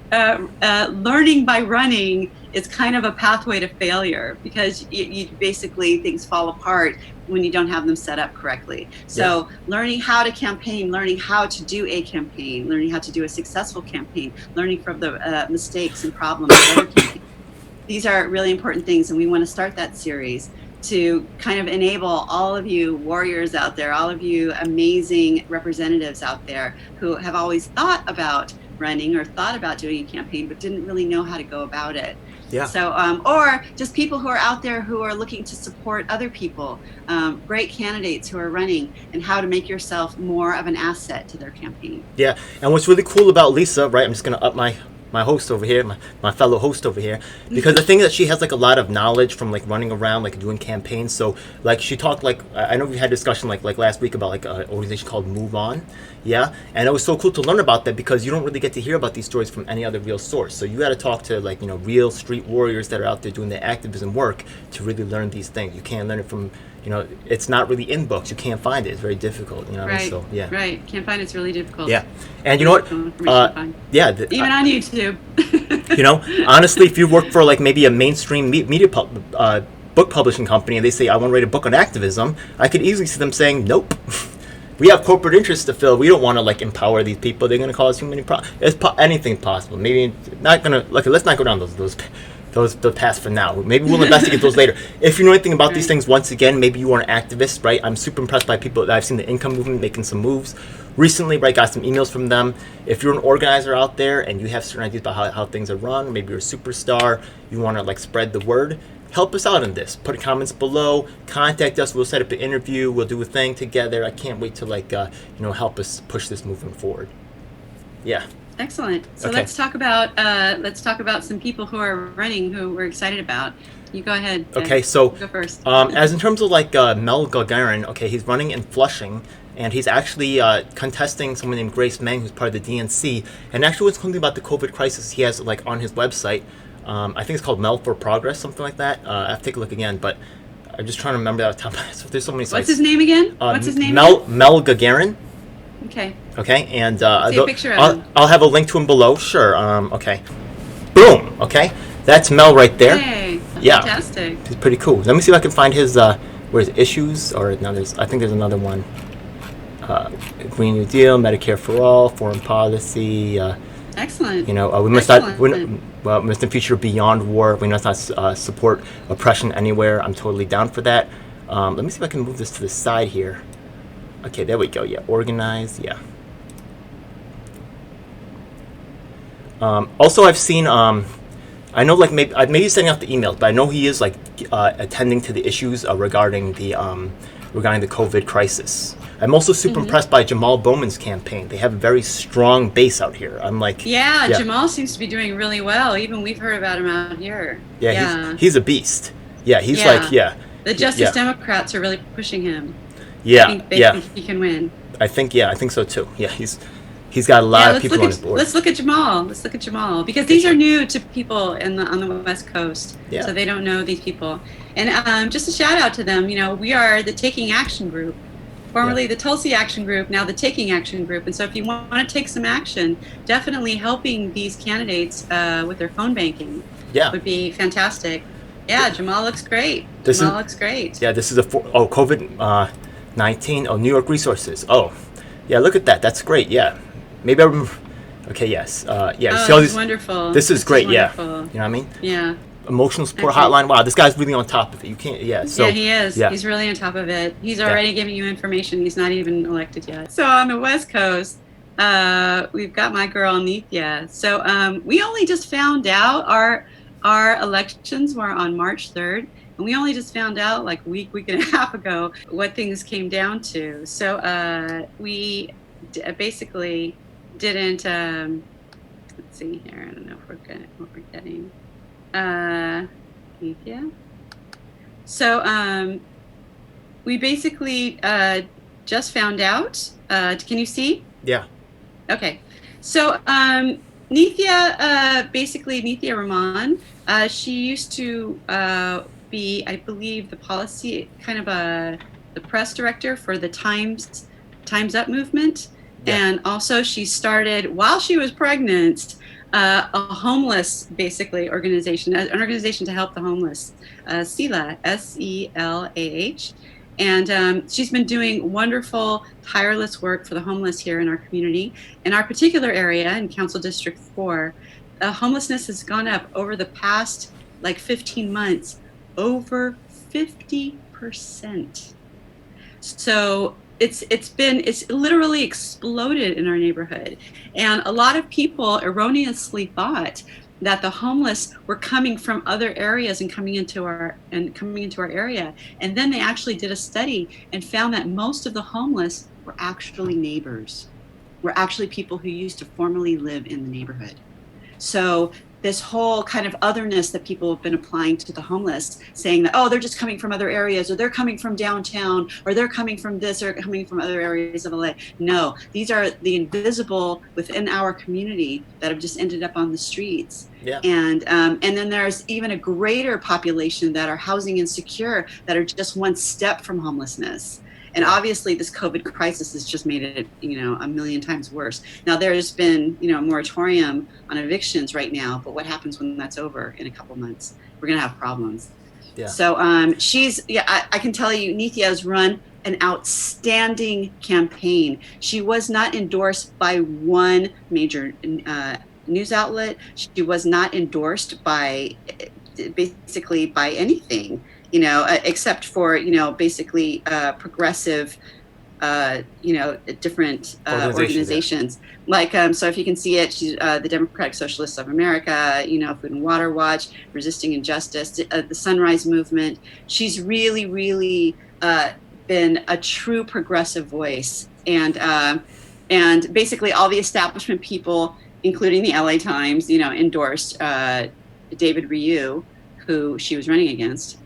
Learning by running is kind of a pathway to failure, because you basically, things fall apart when you don't have them set up correctly. So learning how to campaign, learning how to do a campaign, learning how to do a successful campaign, learning from the mistakes and problems of other campaigns. These are really important things, and we want to start that series to kind of enable all of you warriors out there, all of you amazing representatives out there who have always thought about running or thought about doing a campaign but didn't really know how to go about it. Yeah. So, or just people who are out there who are looking to support other people, great candidates who are running, and how to make yourself more of an asset to their campaign. Yeah. And what's really cool about Lisa, right? I'm just going to up my host over here, my fellow host over here, because the thing that she has like a lot of knowledge from like running around, like doing campaigns. So like she talked, like I know we had a discussion like last week about like an organization called Move On. Yeah. And it was so cool to learn about that, because you don't really get to hear about these stories from any other real source. So you got to talk to like, real street warriors that are out there doing their activism work to really learn these things. You can't learn it from, it's not really in books. You can't find it. It's very difficult, Right. So, yeah. Right. Can't find it's really difficult. Yeah. And you know what? Yeah. Even on YouTube. Honestly, if you work for like maybe a mainstream media book publishing company, and they say, I want to write a book on activism, I could easily see them saying, nope. We have corporate interests to fill. We don't want to like empower these people. They're going to cause too many problems. Anything possible. Maybe not going to. Let's not go down those paths for now. Maybe we'll investigate those later. If you know anything about these things, once again, maybe you are an activist, right? I'm super impressed by people that I've seen the income movement making some moves recently, right? Got some emails from them. If you're an organizer out there and you have certain ideas about how things are run, maybe you're a superstar, you want to like spread the word, help us out on this. Put comments below, contact us. We'll set up an interview. We'll do a thing together. I can't wait to like help us push this movement forward. Yeah. Excellent. So Okay. let's talk about some people who are running who we're excited about. You go ahead. Okay, so go first. As in terms of like Mel Gagarin, okay, he's running in Flushing, and he's actually contesting someone named Grace Meng, who's part of the DNC. And actually, what's something about the COVID crisis he has like on his website. I think it's called Mel for Progress, something like that. I have to take a look again, but I'm just trying to remember that off the top of my head. So there's so many sites. What's his name again? What's his name? Mel Gagarin. Okay. Okay, and See a picture of him. I'll have a link to him below. Sure. Okay. Boom. Okay, that's Mel right there. Hey, Yeah. fantastic. He's pretty cool. Let me see if I can find his where's issues, or no, I think there's another one. Green New Deal, Medicare for All, foreign policy. Excellent. We must not must in future beyond war. We must not support oppression anywhere. I'm totally down for that. Let me see if I can move this to the side here. Okay, there we go. Yeah, organized. Yeah. Also, I've seen. I know, like maybe sending out the emails, but I know he is like attending to the issues regarding the COVID crisis. I'm also super impressed by Jamal Bowman's campaign. They have a very strong base out here. I'm like, yeah, Jamal seems to be doing really well. Even we've heard about him out here. Yeah. He's a beast. Yeah, he's like, The Justice Democrats are really pushing him. Yeah, I think they think he can win. I think so too. Yeah, he's got a lot of people on his board. Let's look at Jamal. Because these are new to people on the West Coast. Yeah. So they don't know these people. And just a shout out to them. We are the Taking Action Group. Formerly the Tulsi Action Group, now the Taking Action Group. And so if you want to take some action, definitely helping these candidates with their phone banking would be fantastic. Yeah, Jamal looks great. Looks great. Yeah, this is COVID-19. New York resources. Oh, yeah, look at that. That's great. Yeah. Maybe I remember. Okay, yes. This is wonderful. This is great, yeah. Wonderful. You know what I mean? Yeah. Emotional support hotline. Wow, this guy's really on top of it. You can't, So, yeah, he is. Yeah. He's really on top of it. He's already giving you information. He's not even elected yet. So on the West Coast, we've got my girl, Nithya. So we only just found out our elections were on March 3rd. And we only just found out like week and a half ago what things came down to. So we basically didn't, let's see here, I don't know if what we're getting. Yeah. So we basically just found out. Can you see? Yeah. Okay. So Nithya Rahman, she used to be, I believe, the policy kind of the press director for the Times Up movement. Yeah. And also she started, while she was pregnant, a homeless, basically, organization, an organization to help the homeless, SELAH, SELAH. And she's been doing wonderful, tireless work for the homeless here in our community. In our particular area, in Council District 4, homelessness has gone up over the past, 15 months, over 50%. So it's literally exploded in our neighborhood. And a lot of people erroneously thought that the homeless were coming from other areas and coming into our area. And then they actually did a study and found that most of the homeless were actually neighbors, were actually people who used to formerly live in the neighborhood. So this whole kind of otherness that people have been applying to the homeless, saying that, oh, they're just coming from other areas, or they're coming from downtown, or they're coming from this, or coming from other areas of LA. No, these are the invisible within our community that have just ended up on the streets. Yeah. And then there's even a greater population that are housing insecure, that are just one step from homelessness. And obviously this COVID crisis has just made it, a million times worse. Now there's been, a moratorium on evictions right now, but what happens when that's over in a couple months? We're gonna have problems. Yeah. So I can tell you, Nithya has run an outstanding campaign. She was not endorsed by one major news outlet. She was not endorsed by basically by anything. Except for, basically progressive, different organizations. Yeah. So if you can see it, she's the Democratic Socialists of America, Food and Water Watch, Resisting Injustice, the Sunrise Movement. She's really, really been a true progressive voice. And basically all the establishment people, including the LA Times, endorsed David Ryu, who she was running against.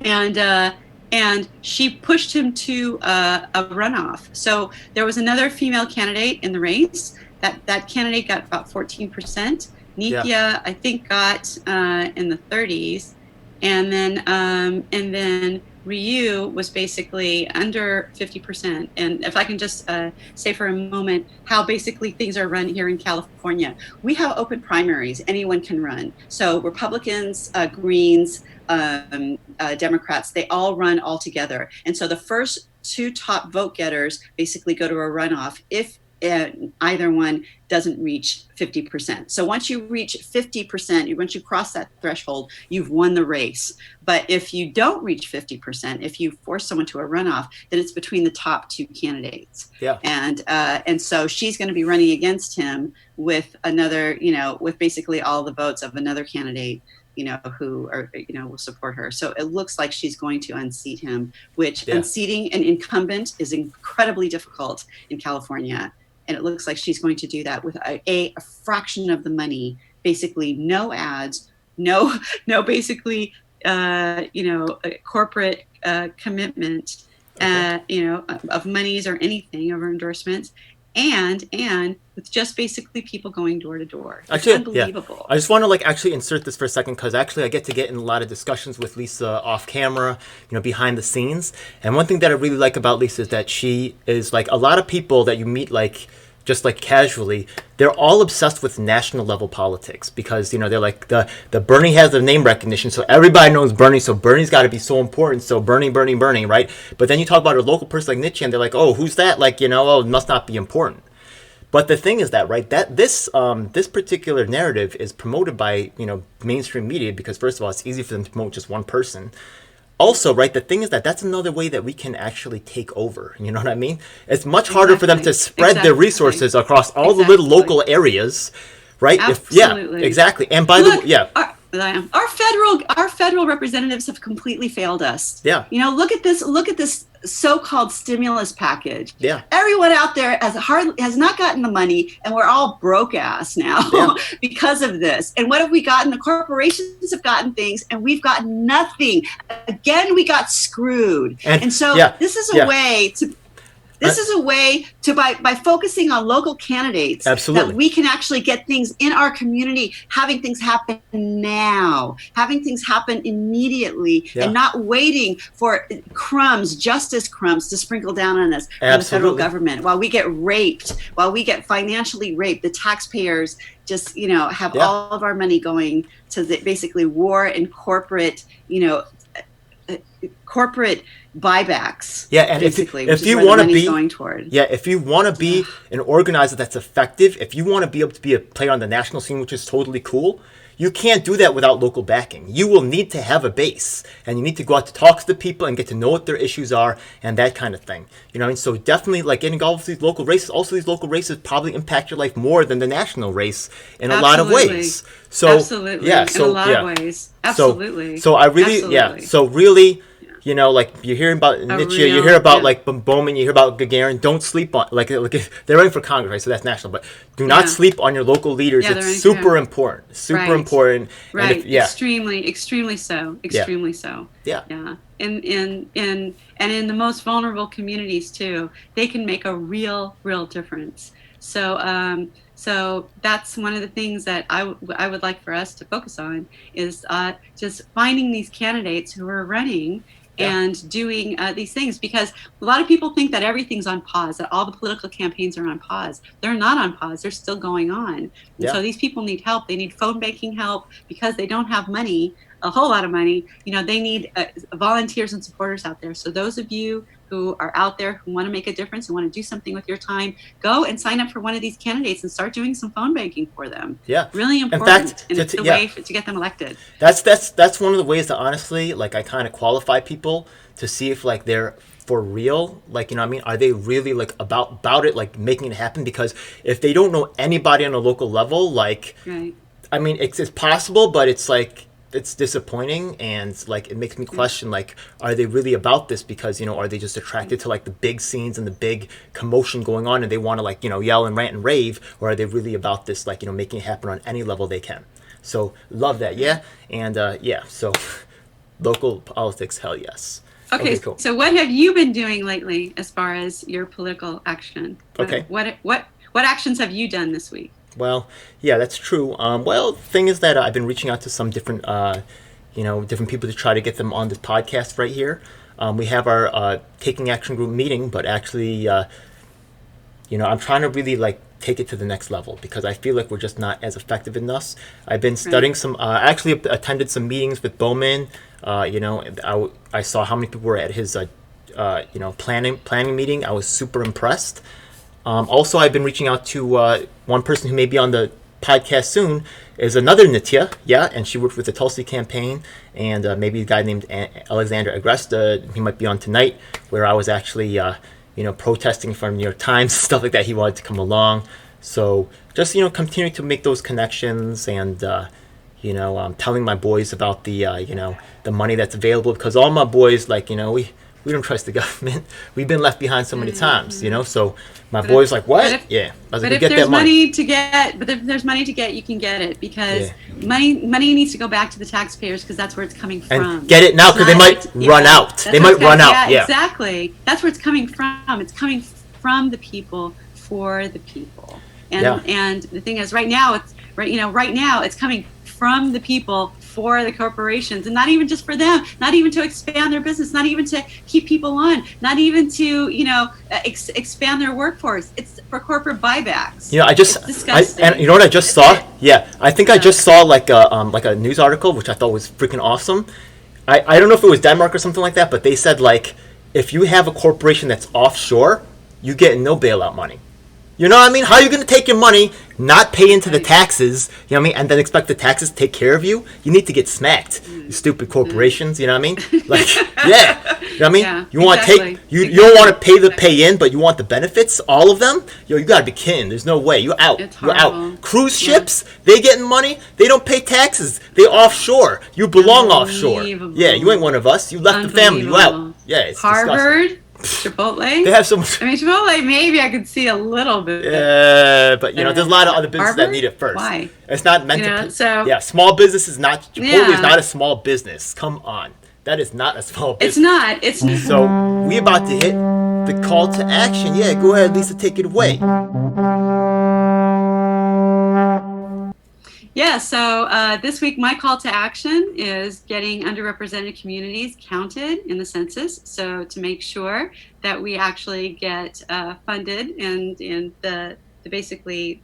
And she pushed him to a runoff. So there was another female candidate in the race. That candidate got about 14%. Nithya, I think, got in the 30s, and then Ryu was basically under 50%. And if I can just say for a moment how basically things are run here in California, we have open primaries. Anyone can run. So Republicans, Greens, Democrats, they all run all together. And so the first two top vote getters basically go to a runoff if either one doesn't reach 50%. So once you reach 50%, once you cross that threshold, you've won the race. But if you don't reach 50%, if you force someone to a runoff, then it's between the top two candidates. Yeah. And so she's going to be running against him with another, with basically all the votes of another candidate, who are, will support her. So it looks like she's going to unseat him, which unseating an incumbent is incredibly difficult in California. And it looks like she's going to do that with a fraction of the money, basically no ads, no basically, corporate commitment, of monies or anything over endorsements. And with just basically people going door to door. It's unbelievable. Yeah. I just want to actually insert this for a second, because actually I get in a lot of discussions with Lisa off camera, behind the scenes. And one thing that I really like about Lisa is that she is a lot of people that you meet just casually, they're all obsessed with national level politics, because they're the Bernie has the name recognition, so everybody knows Bernie, so Bernie's got to be so important, so Bernie, right? But then you talk about a local person like Nietzsche, and they're like, oh, who's that? Oh, it must not be important. But the thing is that, right, that this particular narrative is promoted by mainstream media, because first of all, it's easy for them to promote just one person. Also, right, the thing is that that's another way that we can actually take over. You know what I mean? It's much harder for them to spread their resources across all the little local areas, right? Absolutely. Exactly. And by the way, Our federal representatives have completely failed us. Yeah. Look at this so-called stimulus package. Yeah. Everyone out there has not gotten the money, and we're all broke ass now because of this. And what have we gotten? The corporations have gotten things, and we've gotten nothing. Again, we got screwed. And so this is a way to. This is a way to, by focusing on local candidates, absolutely, that we can actually get things in our community, having things happen now, having things happen immediately, and not waiting for justice crumbs to sprinkle down on us from the federal government while we get raped, while we get financially raped. The taxpayers just, have all of our money going to basically war and corporate, corporate buybacks. Yeah, and if you want to be going toward. Yeah, if you want to be an organizer that's effective, if you want to be able to be a player on the national scene, which is totally cool, you can't do that without local backing. You will need to have a base, and you need to go out to talk to the people and get to know what their issues are and that kind of thing. So definitely, like, getting involved with these local races. Also, these local races probably impact your life more than the national race in a lot of ways. So absolutely, in a lot of ways. Absolutely. So I really, So really. Like you're hearing about Nietzsche, you hear about like Bowman, you hear about Gagarin. Don't sleep on like they're running for Congress, right? So that's national, but do not sleep on your local leaders. It's super important, important. Right. Extremely so. Yeah. And in the most vulnerable communities too, they can make a real difference. So that's one of the things that I would like for us to focus on is just finding these candidates who are running and doing these things, because a lot of people think that everything's on pause, that all the political campaigns are on pause. They're not on pause. They're still going on. And so these people need help. They need phone banking help because they don't have money, a whole lot of money. They need volunteers and supporters out there. So those of you who are out there who want to make a difference and want to do something with your time, go and sign up for one of these candidates and start doing some phone banking for them. Yeah. Really important. In fact, and it's the way to get them elected. That's one of the ways that honestly, like, I kind of qualify people to see if like they're for real, like, are they really like about it, like making it happen? Because if they don't know anybody on a local level, like, it's possible, but it's like, it's disappointing, and like it makes me question, like, are they really about this? Because are they just attracted to like the big scenes and the big commotion going on, and they want to like yell and rant and rave, or are they really about this, like making it happen on any level they can? So love that. So local politics, hell yes. Okay, cool. So what have you been doing lately as far as your political action? What actions have you done this week? Well, yeah, that's true. The thing is that I've been reaching out to some different, different people to try to get them on this podcast right here. We have our Taking Action Group meeting, but actually, I'm trying to really like take it to the next level, because I feel like we're just not as effective in us. I've been studying I actually attended some meetings with Bowman. I saw how many people were at his, planning meeting. I was super impressed. Also, I've been reaching out to one person who may be on the podcast soon, is another Nitya, and she worked with the Tulsi campaign, and maybe a guy named Alexander Agresta, he might be on tonight, where I was actually, protesting from New York Times, stuff like that. He wanted to come along. So just, continuing to make those connections, and, telling my boys about the, the money that's available, because all my boys, like, we don't trust the government. We've been left behind so many times, so my boys like, what? I was like, if there's money to get, you can get it, because money needs to go back to the taxpayers, because that's where it's coming from. And get it now, because they might run out. They might run out. Yeah, exactly. That's where it's coming from. It's coming from the people for the people. And the thing is, right now it's coming from the people for the corporations, and not even just for them, not even to expand their business, not even to keep people on, not even to expand their workforce. It's for corporate buybacks. It's disgusting. And you know what I just saw? I think I just saw like a news article, which I thought was freaking awesome. I don't know if it was Denmark or something like that, but they said, like, if you have a corporation that's offshore, you get no bailout money. You know what I mean? How are you going to take your money, not pay into the taxes, you know what I mean, and then expect the taxes to take care of you? You need to get smacked, you stupid corporations, you know what I mean? Like, yeah, you know what I mean? Yeah, you want to exactly. take, you don't want to pay the pay in, but you want the benefits, all of them? Yo, you got to be kidding. There's no way. You're out. It's You're horrible. out. Cruise ships, they getting money, they don't pay taxes. They offshore. You belong offshore. Unbelievable. Yeah, you ain't one of us. You left the family. You out. Unbelievable. Yeah, it's disgusting. Harvard, Chipotle. They have so much. I mean, Chipotle, maybe I could see a little bit. Yeah, but you know, there's a lot of other businesses that Harvard? need it first. Why? It's not meant You know, to. so- Yeah, small business is not. Chipotle is Yeah. not a small business. Come on, that is not a small business. It's not. It's So we about to hit the call to action. Yeah, go ahead, Lisa, take it away. Yeah, so this week my call to action is getting underrepresented communities counted in the census. So to make sure that we actually get funded and the basically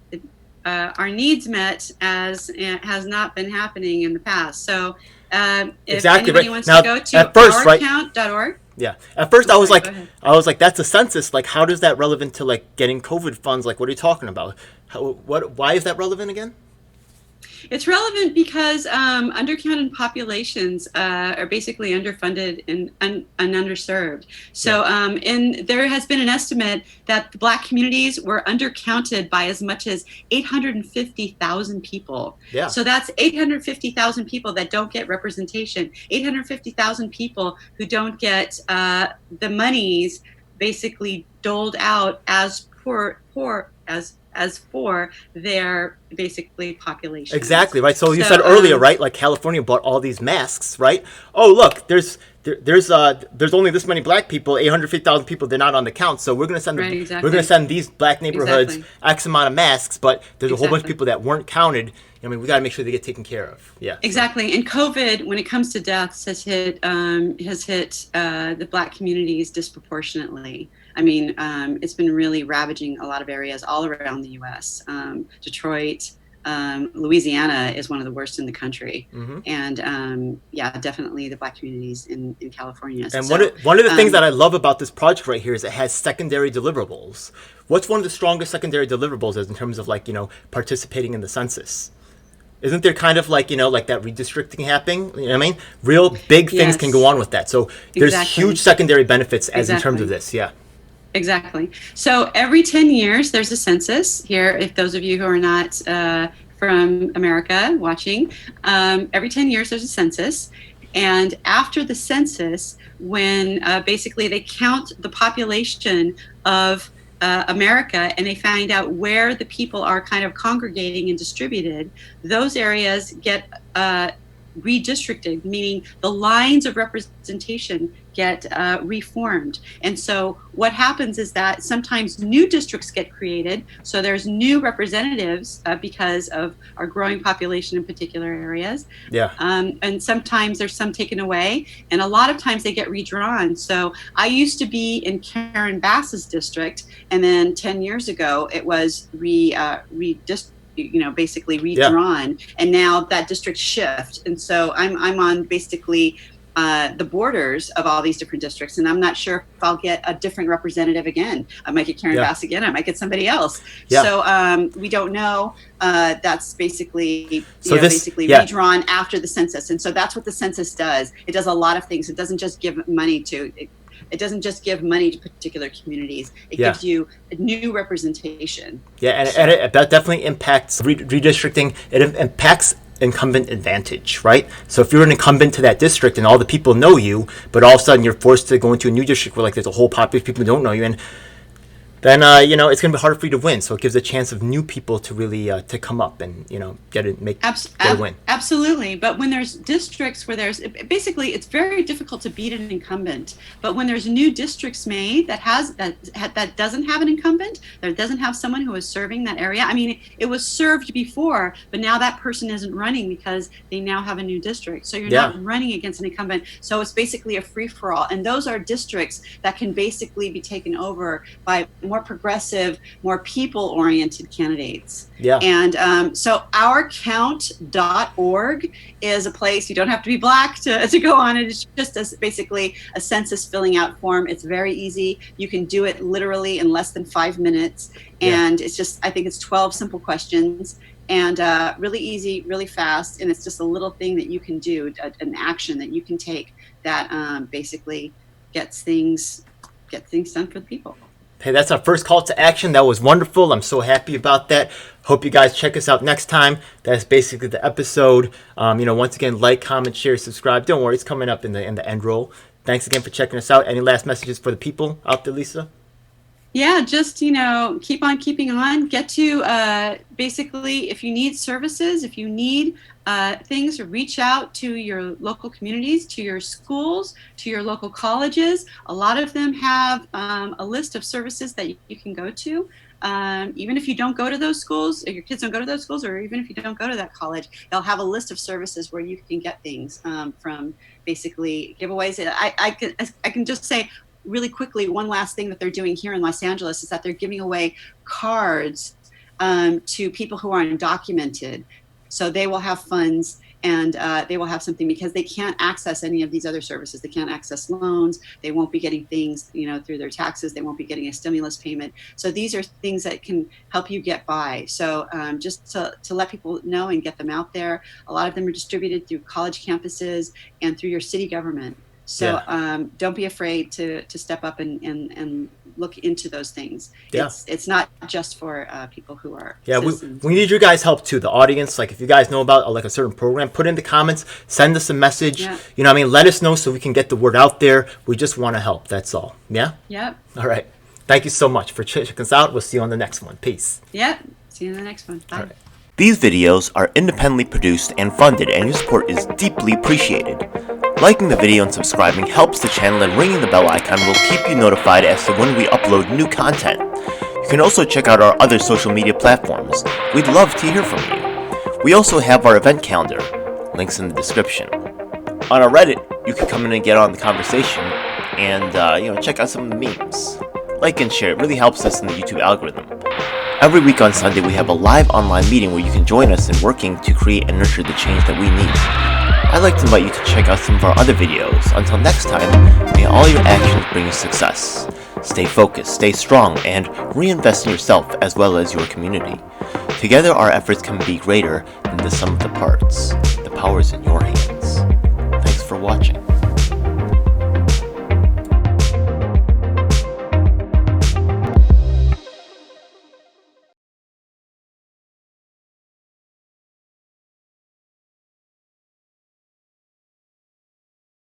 our needs met, as has not been happening in the past. So if Exactly anybody right. wants Now, to go to at first, right- ourcount.org. Yeah. At first, I was Sorry, like, go ahead. that's a census. Like, how does that relevant to like getting COVID funds? Like, what are you talking about? Why is that relevant again? It's relevant because undercounted populations are basically underfunded and underserved. So, and there has been an estimate that the Black communities were undercounted by as much as 850,000 people. Yeah. So that's 850,000 people that don't get representation. 850,000 people who don't get the monies basically doled out as poor as for their basically population. Exactly right. So you said earlier, right? Like California bought all these masks, right? Oh, look, there's only this many Black people, 850,000 people. They're not on the count, so we're gonna send Right, we're exactly. gonna send these Black neighborhoods Exactly. X amount of masks, but there's a whole bunch of Exactly. people that weren't counted. I mean, we got to make sure they get taken care of. Yeah. Exactly. And COVID, when it comes to deaths, has hit the Black communities disproportionately. I mean, it's been really ravaging a lot of areas all around the U.S. Detroit, Louisiana is one of the worst in the country. Mm-hmm. And yeah, definitely the Black communities in California. And So, one of the things that I love about this project right here is it has secondary deliverables. What's one of the strongest secondary deliverables is in terms of like, you know, participating in the census? Isn't there kind of like, you know, like that redistricting happening? You know what I mean? Real big things Yes. can go on with that. So there's Exactly. huge secondary benefits as in terms Exactly. of this. Yeah. Exactly. So every 10 years, there's a census here. If those of you who are not from America watching, every 10 years, there's a census. And after the census, when basically they count the population of America and they find out where the people are kind of congregating and distributed, those areas get redistricted, meaning the lines of representation get reformed. And so what happens is that sometimes new districts get created. So there's new representatives because of our growing population in particular areas. Yeah. And sometimes there's some taken away, and a lot of times they get redrawn. So I used to be in Karen Bass's district, and then 10 years ago it was basically redrawn, and now that district shift. And so I'm on basically the borders of all these different districts, and I'm not sure if I'll get a different representative again. I might get Karen Bass again. I might get somebody else. Yeah. So we don't know. That's basically So redrawn after the census, and so that's what the census does. It does a lot of things. It doesn't just give money to. It doesn't just give money to particular communities. It gives you a new representation. Yeah, and that definitely impacts redistricting. It impacts incumbent advantage, right? So if you're an incumbent to that district and all the people know you, but all of a sudden you're forced to go into a new district where like there's a whole population of people who don't know you, and then it's going to be hard for you to win. So it gives a chance of new people to really to come up and get a win. Absolutely. But when there's districts where basically it's very difficult to beat an incumbent. But when there's new districts made that doesn't have an incumbent, that doesn't have someone who is serving that area. I mean, it was served before, but now that person isn't running because they now have a new district. So you're not running against an incumbent. So it's basically a free for all. And those are districts that can basically be taken over by more progressive, more people-oriented candidates. Yeah. And so ourcount.org is a place. You don't have to be Black to go on it. It's just basically a census filling out form. It's very easy. You can do it literally in less than 5 minutes. And it's just, I think it's 12 simple questions, and really easy, really fast. And it's just a little thing that you can do, an action that you can take that basically gets things done for the people. Hey, that's our first call to action. That was wonderful. I'm so happy about that. Hope you guys check us out next time. That's basically the episode. Once again, like, comment, share, subscribe. Don't worry, it's coming up in the end roll. Thanks again for checking us out. Any last messages for the people out there, Lisa? Yeah, just, keep on keeping on. Get to basically, if you need services, if you need things, reach out to your local communities, to your schools, to your local colleges. A lot of them have a list of services that you can go to. Even if you don't go to those schools, or your kids don't go to those schools, or even if you don't go to that college, they'll have a list of services where you can get things from basically giveaways. I can just say, really quickly, one last thing that they're doing here in Los Angeles is that they're giving away cards to people who are undocumented. So they will have funds, and they will have something, because they can't access any of these other services. They can't access loans. They won't be getting things, through their taxes. They won't be getting a stimulus payment. So these are things that can help you get by. So just to let people know and get them out there. A lot of them are distributed through college campuses and through your city government. So don't be afraid to step up and look into those things. Yeah. It's not just for people who are citizens. We need your guys' help too, the audience. Like, if you guys know about like a certain program, put in the comments, send us a message. Yeah. Let us know so we can get the word out there. We just want to help. That's all. Yeah? Yep. All right. Thank you so much for checking us out. We'll see you on the next one. Peace. Yep. See you in the next one. Bye. All right. These videos are independently produced and funded, and your support is deeply appreciated. Liking the video and subscribing helps the channel, and ringing the bell icon will keep you notified as to when we upload new content. You can also check out our other social media platforms. We'd love to hear from you. We also have our event calendar, links in the description. On our Reddit, you can come in and get on the conversation and check out some of the memes. Like and share, it really helps us in the YouTube algorithm. Every week on Sunday, we have a live online meeting where you can join us in working to create and nurture the change that we need. I'd like to invite you to check out some of our other videos. Until next time, may all your actions bring you success. Stay focused, stay strong, and reinvest in yourself as well as your community. Together, our efforts can be greater than the sum of the parts. The power is in your hands. Thanks for watching.